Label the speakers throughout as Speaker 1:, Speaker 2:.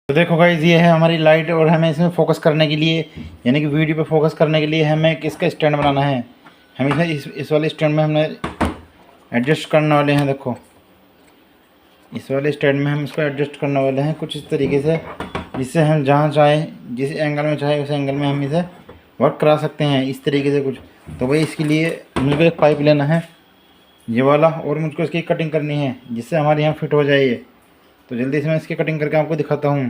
Speaker 1: तो देखो गाइस, ये है हमारी लाइट और हमें इसमें फोकस करने के लिए, यानी कि वीडियो पे फोकस करने के लिए हमें किसका स्टैंड बनाना है। हम इसमें इस वाले स्टैंड में हमने एडजस्ट करने वाले हैं। देखो, इस वाले स्टैंड में हम इसको एडजस्ट करने वाले हैं कुछ इस तरीके से, जिससे हम जहाँ चाहें, जिस एंगल में चाहे उस एंगल में हम इसे वर्क करा सकते हैं इस तरीके से कुछ। तो भाई इसके लिए मुझको एक पाइप लेना है ये वाला, और मुझको इसकी कटिंग करनी है जिससे हमारे यहाँ फिट हो जाए ये। तो जल्दी से मैं इसकी कटिंग करके आपको दिखाता हूँ।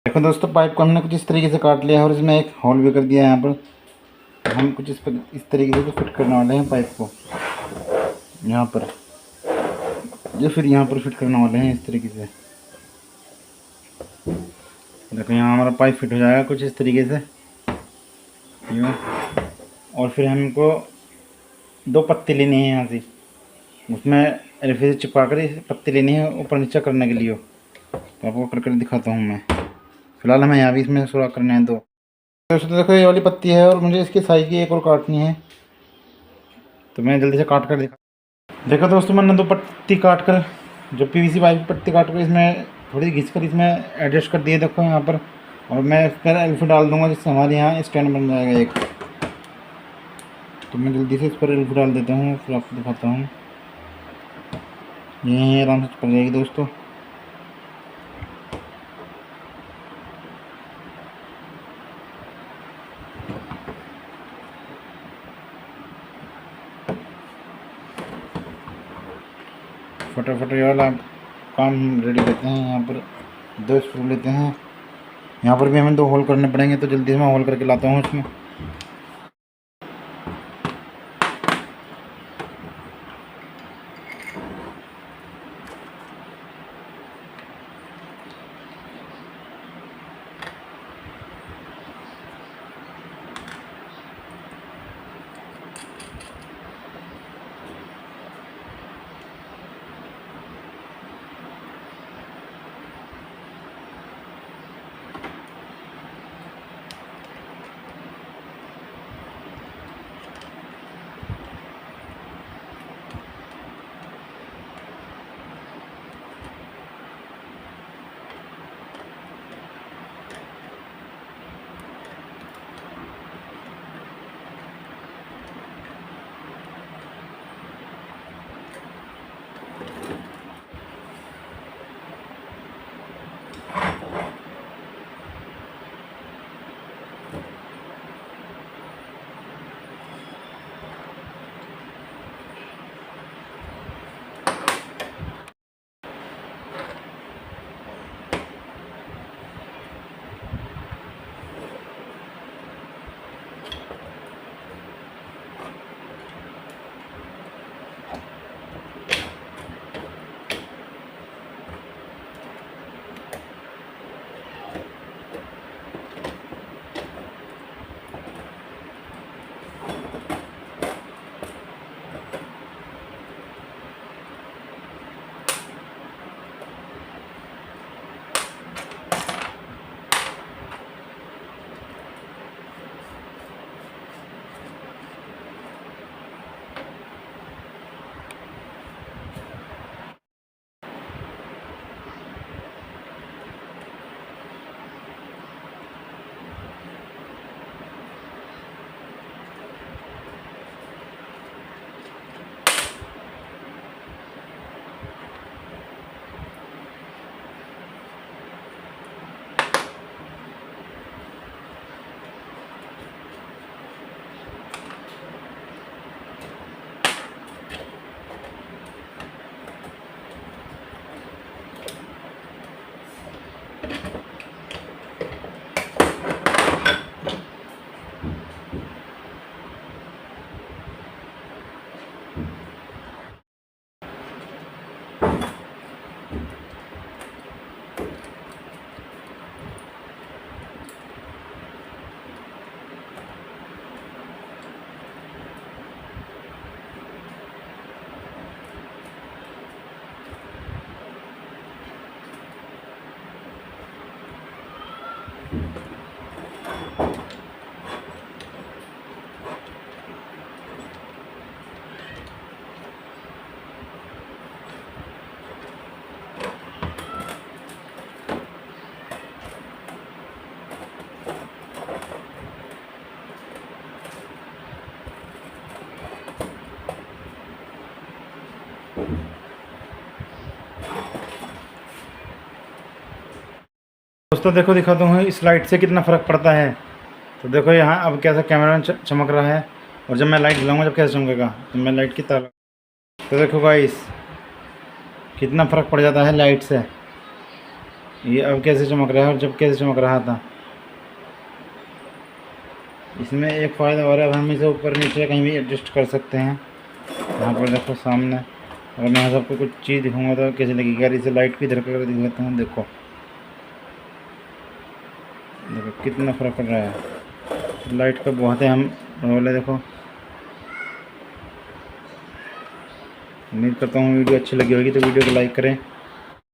Speaker 1: देखो दोस्तों, पाइप को हमने कुछ इस तरीके से काट लिया है और इसमें एक होल भी कर दिया है। यहाँ पर हम कुछ इस तरीके से फिट करने वाले हैं पाइप को यहाँ पर, जो फिर यहाँ पर फिट करने वाले हैं इस तरीके से। देखो, यहाँ हमारा पाइप फिट हो जाएगा कुछ इस तरीके से यूँ। और फिर हमको 2 पत्ती लेनी है यहाँ से, उसमें एलफी से चिपका कर पत्ती लेनी है ऊपर नीचे करने के लिए। तो आपको करके दिखाता हूँ मैं। फिलहाल हमें यहाँ भी इसमें सुराख करने हैं 2। दोस्तों देखो, ये वाली पत्ती है और मुझे इसकी साइज की एक और काटनी है, तो मैं जल्दी से काट कर दिखा। देखो दोस्तों, मैंने 2 पत्ती काट कर, जो पीवीसी पाइप की पत्ती काट कर इसमें थोड़ी घिस कर इसमें एडजस्ट कर दिए। देखो यहाँ पर, और मैं इस पर एल्फ डाल दूँगा जिससे हमारे यहाँ स्टैंड बन जाएगा एक। तो मैं जल्दी से इस पर एल्फ डाल देता हूँ, फिर आपको दिखाता हूँ। ये आराम से पड़ जाएगी दोस्तों। फटाफट ये वाला काम रेडी करते हैं। यहाँ पर 2 स्क्रू लेते हैं, यहाँ पर भी हमें 2 होल करने पड़ेंगे। तो जल्दी से मैं होल करके लाता हूँ इसमें। दोस्तों देखो दिखाता हूँ इस लाइट से कितना फ़र्क पड़ता है। तो देखो यहाँ अब कैसा कैमरा में चमक रहा है, और जब मैं लाइट जलाऊँगा जब कैसे चमकेगा। तो मैं लाइट की तार, तो देखो गाइस कितना फ़र्क पड़ जाता है लाइट से। ये अब कैसे चमक रहा है और जब कैसे चमक रहा था। इसमें एक फ़ायदा और है, अब हम इसे ऊपर नीचे कहीं भी एडजस्ट कर सकते हैं। यहाँ पर देखो सामने, अगर मैं सबको कुछ चीज़ दिखाऊंगा तो कैसे लगेगी यार। इसे लाइट की इधर कर दिखाता हूँ, देखो देखो कितना फ़र्क पड़ रहा है। लाइट का बहुत है हम रोल है। देखो उम्मीद करता हूँ वीडियो अच्छी लगी होगी, तो वीडियो को लाइक करें।